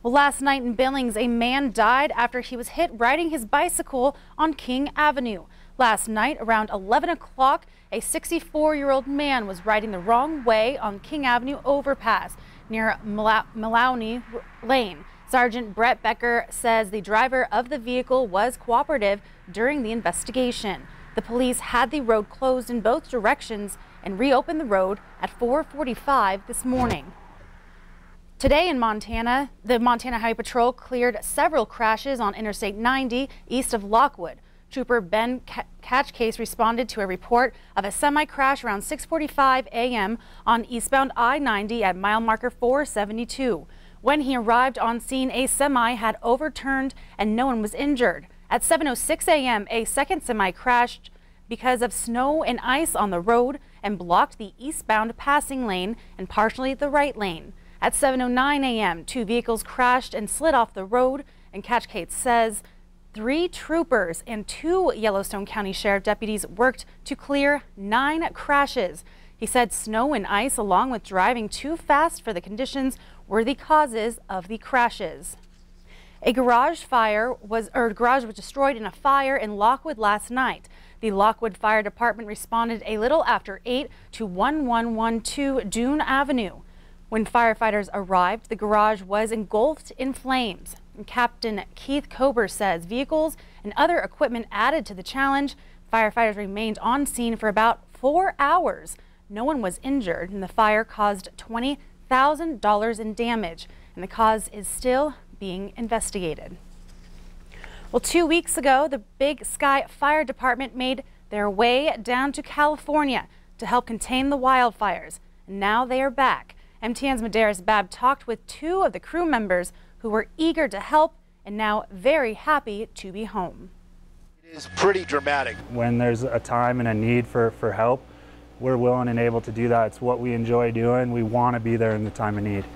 Well, last night in Billings, a man died after he was hit riding his bicycle on King Avenue. Last night, around 11 o'clock, a 64-year-old man was riding the wrong way on King Avenue overpass near Maloney Lane. Sergeant Brett Becker says the driver of the vehicle was cooperative during the investigation. The police had the road closed in both directions and reopened the road at 4:45 this morning. Today in Montana, the Montana Highway Patrol cleared several crashes on Interstate 90 east of Lockwood. Trooper Ben Catchcase responded to a report of a semi-crash around 6:45 a.m. on eastbound I-90 at mile marker 472. When he arrived on scene, a semi had overturned and no one was injured. At 7:06 a.m., a second semi crashed because of snow and ice on the road and blocked the eastbound passing lane and partially the right lane. At 7:09 a.m., two vehicles crashed and slid off the road, and Catchcase says 3 troopers and 2 Yellowstone County Sheriff deputies worked to clear 9 crashes. He said snow and ice, along with driving too fast for the conditions, were the causes of the crashes. A garage was destroyed in a fire in Lockwood last night. The Lockwood Fire Department responded a little after 8 to 1112 Dune Avenue. When firefighters arrived, the garage was engulfed in flames. Captain Keith Kober says vehicles and other equipment added to the challenge. Firefighters remained on scene for about 4 hours. No one was injured, and the fire caused $20,000 in damage, and the cause is still being investigated. Well, 2 weeks ago, the Big Sky Fire Department made their way down to California to help contain the wildfires, and now they are back. MTN's Medeiros Babb talked with 2 of the crew members who were eager to help and now very happy to be home. It is pretty dramatic. When there's a time and a need for help, we're willing and able to do that. It's what we enjoy doing. We want to be there in the time of need.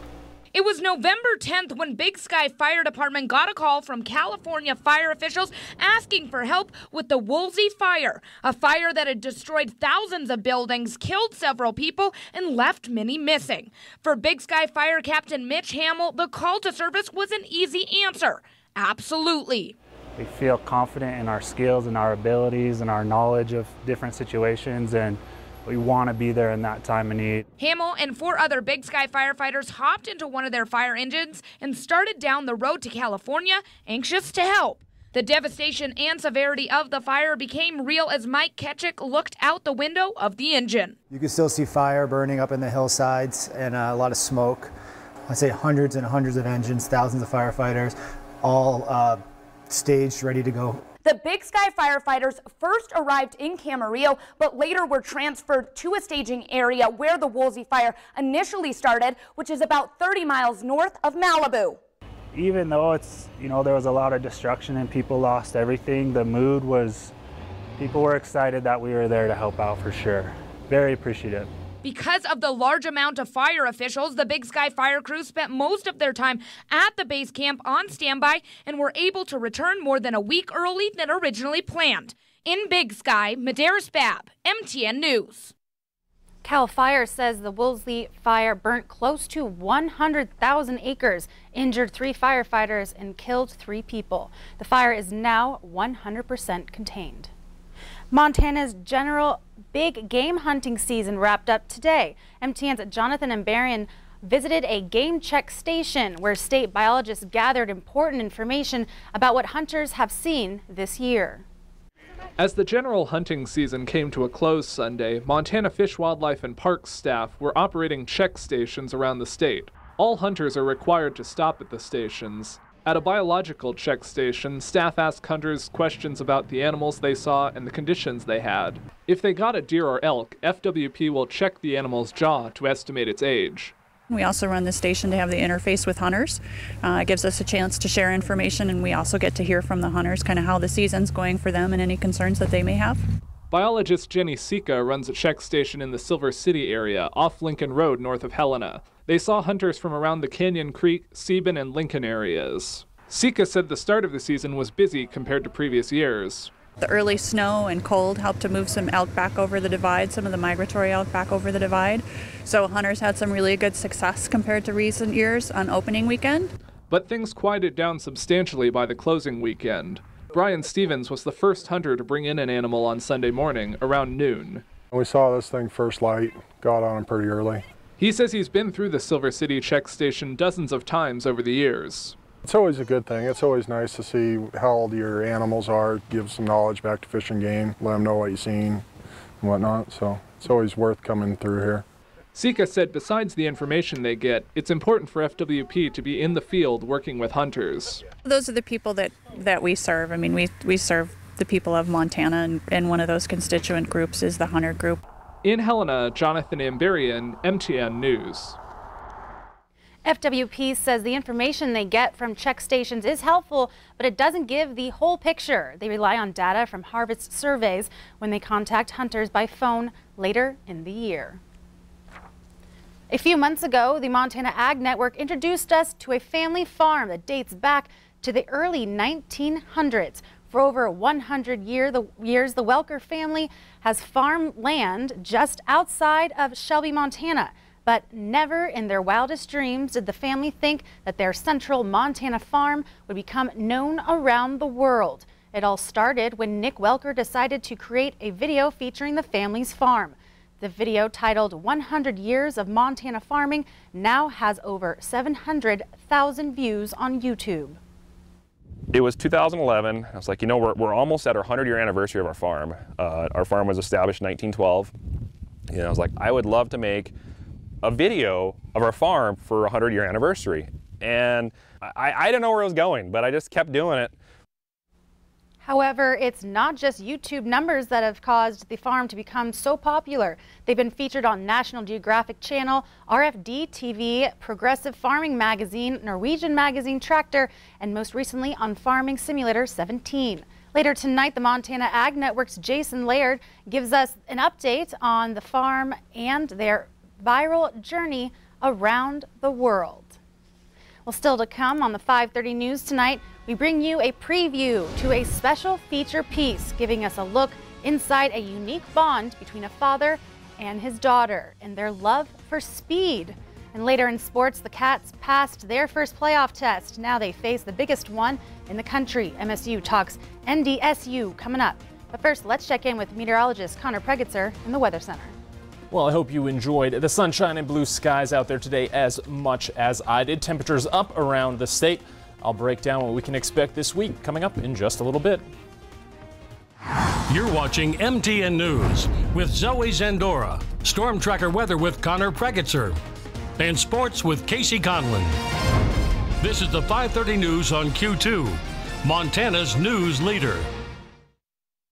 It was November 10th when Big Sky Fire Department got a call from California fire officials asking for help with the Woolsey fire, a fire that had destroyed thousands of buildings, killed several people, and left many missing. For Big Sky Fire Captain Mitch Hamill, the call to service was an easy answer. Absolutely. We feel confident in our skills and our abilities and our knowledge of different situations, and we want to be there in that time of need. Hamill and 4 other Big Sky firefighters hopped into one of their fire engines and started down the road to California, anxious to help. The devastation and severity of the fire became real as Mike Ketchick looked out the window of the engine. You can still see fire burning up in the hillsides and a lot of smoke. I'd say hundreds and hundreds of engines, thousands of firefighters, all staged, ready to go. The Big Sky firefighters first arrived in Camarillo, but later were transferred to a staging area where the Woolsey fire initially started, which is about 30 miles north of Malibu. Even though there was a lot of destruction and people lost everything, the mood was, people were excited that we were there to help out for sure. Very appreciative. Because of the large amount of fire officials, the Big Sky fire crew spent most of their time at the base camp on standby and were able to return more than a week early than originally planned. In Big Sky, Medeiros Babb, MTN News. Cal Fire says the Woolsey fire burnt close to 100,000 acres, injured 3 firefighters, and killed 3 people. The fire is now 100% contained. Montana's general big game hunting season wrapped up today. MTN's Jonathan Ambarian visited a game check station where state biologists gathered important information about what hunters have seen this year. As the general hunting season came to a close Sunday, Montana Fish, Wildlife, and Parks staff were operating check stations around the state. All hunters are required to stop at the stations. At a biological check station, staff asked hunters questions about the animals they saw and the conditions they had. If they got a deer or elk, FWP will check the animal's jaw to estimate its age. We also run the station to have the interface with hunters. It gives us a chance to share information, and we also get to hear from the hunters kind of how the season's going for them and any concerns that they may have. Biologist Jenny Sika runs a check station in the Silver City area off Lincoln Road north of Helena. They saw hunters from around the Canyon Creek, Sebin, and Lincoln areas. Sika said the start of the season was busy compared to previous years. The early snow and cold helped to move some elk back over the divide, some of the migratory elk back over the divide. So hunters had some really good success compared to recent years on opening weekend. But things quieted down substantially by the closing weekend. Brian Stevens was the first hunter to bring in an animal on Sunday morning around noon. We saw this thing first light, got on him pretty early. He says he's been through the Silver City check station dozens of times over the years. It's always a good thing. It's always nice to see how old your animals are, give some knowledge back to Fish and Game, let them know what you've seen and whatnot. So it's always worth coming through here. Sika said besides the information they get, it's important for FWP to be in the field working with hunters. Those are the people that we serve. I mean, we serve the people of Montana, and one of those constituent groups is the hunter group. In Helena, Jonathan Amberian, MTN News. FWP says the information they get from check stations is helpful, but it doesn't give the whole picture. They rely on data from harvest surveys when they contact hunters by phone later in the year. A few months ago, the Montana Ag Network introduced us to a family farm that dates back to the early 1900s. For over 100 years, the Welker family has farm land just outside of Shelby, Montana. But never in their wildest dreams did the family think that their central Montana farm would become known around the world. It all started when Nick Welker decided to create a video featuring the family's farm. The video, titled 100 Years of Montana Farming, now has over 700,000 views on YouTube. It was 2011. I was like, you know, we're almost at our 100-year anniversary of our farm. Our farm was established in 1912. And I was like, I would love to make a video of our farm for a 100-year anniversary. And I didn't know where it was going, but I just kept doing it. However, it's not just YouTube numbers that have caused the farm to become so popular. They've been featured on National Geographic Channel, RFD TV, Progressive Farming Magazine, Norwegian Magazine Tractor, and most recently on Farming Simulator 17. Later tonight, the Montana Ag Network's Jason Laird gives us an update on the farm and their viral journey around the world. Well, still to come on the 5:30 news tonight, we bring you a preview to a special feature piece giving us a look inside a unique bond between a father and his daughter and their love for speed. And later in sports, the Cats passed their first playoff test. Now they face the biggest one in the country. MSU talks NDSU coming up. But first, let's check in with meteorologist Connor Pregitzer in the Weather Center. Well, I hope you enjoyed the sunshine and blue skies out there today as much as I did. Temperatures up around the state. I'll break down what we can expect this week coming up in just a little bit. You're watching MTN News with Zoe Zandora, Storm Tracker weather with Connor Pregitzer, and sports with Casey Conlon. This is the 5:30 news on Q2, Montana's news leader.